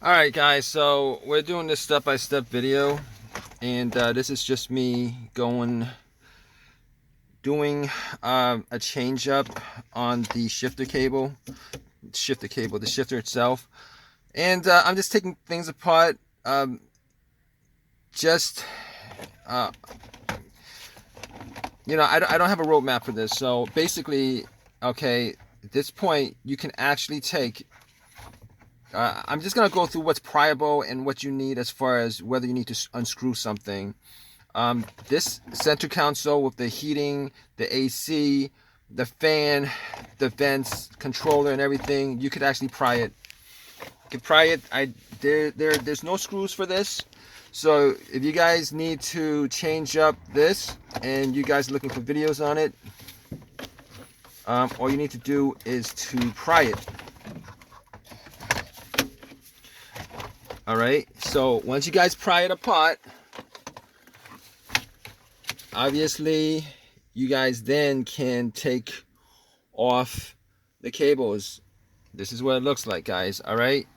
Alright guys, so we're doing this step-by-step video, and this is just me doing a change up on the the shifter itself. And I'm just taking things apart, just uh, I don't have a roadmap for this. So basically, okay, at this point you can actually take I'm just going to go through what's priable and what you need as far as whether you need to unscrew something. This center console with the heating, the AC, the fan, the vents, controller, and everything, you could actually pry it. You can pry it. There's no screws for this. So if you guys need to change up this and you guys are looking for videos on it, all you need to do is to pry it. Alright, so once you guys pry it apart, obviously you guys then can take off the cables. This is what it looks like, guys. Alright,